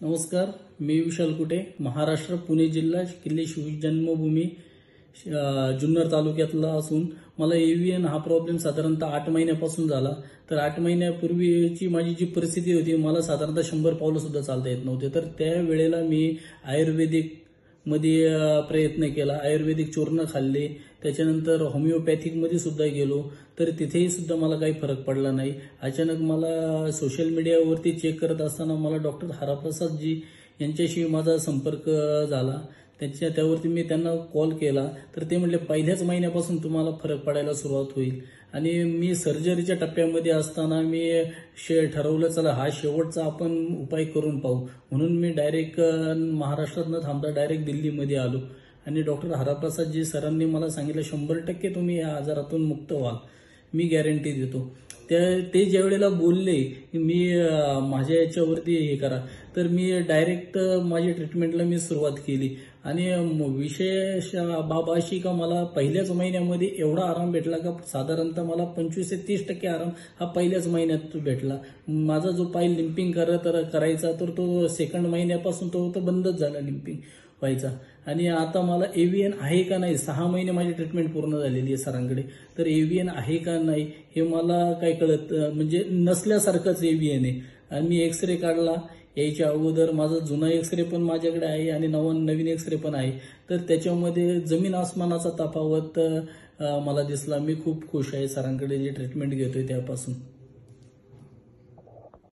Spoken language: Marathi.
नमस्कार, मी विशाल कुटे, महाराष्ट्र, पुणे जिल्हा, किल्ले शिवजन्मभूमी, जुन्नर तालुक्यातला असून मला एव्हीएन हा प्रॉब्लेम साधारणतः 8 महिन्यापासून झाला. तर 8 महिन्यापूर्वीची माझी जी परिस्थिती होती, मला साधारणतः 100 पावलं सुद्धा चालता येत नव्हते. तर त्या वेळेला मी आयुर्वेदिक मध्ये प्रयत्न केला. आयुर्वेदिक चूर्ण खाल्ले, त्याच्यानंतर होमिओपॅथिक मध्ये सुद्धा गेलो, तर तिथेही सुद्धा मला काही फरक पडला नाही. अचानक मला सोशल मीडियावरती चेक करत असताना मला डॉक्टर हराप्रसाद जी यांच्याशी माझा संपर्क झाला. त्यावरती मी त्यांना कॉल केला, तर ते म्हणले पहिल्याच महिन्यापासून तुम्हाला फरक पडायला सुरुवात होईल. आणि मी सर्जरीच्या टप्प्यामध्ये असताना मी ठरवलं, चला हा शेवटचा आपण उपाय करून पाहू. म्हणून मी डायरेक्ट महाराष्ट्रात न थांबता डायरेक्ट दिल्लीमध्ये आलो आणि डॉक्टर हराप्रसादजी सरांनी मला सांगितलं 100% तुम्ही या आजारातून मुक्त व्हाल, मी गॅरंटी देतो. ते ज्या वेळेला बोलले मी माझ्या याच्यावरती हे करा, तर मी डायरेक्ट माझी ट्रीटमेंटला मी सुरुवात केली. आणि विशेष बाब अशी का मला पहिल्याच महिन्यामध्ये एवढा आराम भेटला का साधारणतः मला 25 ते 30% आराम हा पहिल्याच महिन्यात भेटला. माझा जो पाय लिंपिंग करायचा तर तो सेकंड महिन्यापासून तो बंदच झाला लिंपिंग व्हायचा. आणि आता मला एव्हीएन आहे का नाही, 6 महिने माझी ट्रीटमेंट पूर्ण झालेली आहे सरांकडे, तर एव्हीएन आहे का नाही हे मला काय कळत, म्हणजे नसल्यासारखंच एव्हीएन आहे. आणि मी एक्सरे काढला यायच्या अगोदर, माझा जुना एक्सरे पण माझ्याकडे आहे आणि नवीन एक्सरे पण आहे. तर त्याच्यामध्ये जमीन आसमानाचा तफावत मला दिसला. मी खूप खुश आहे सरांकडे जे ट्रीटमेंट घेतोय त्यापासून.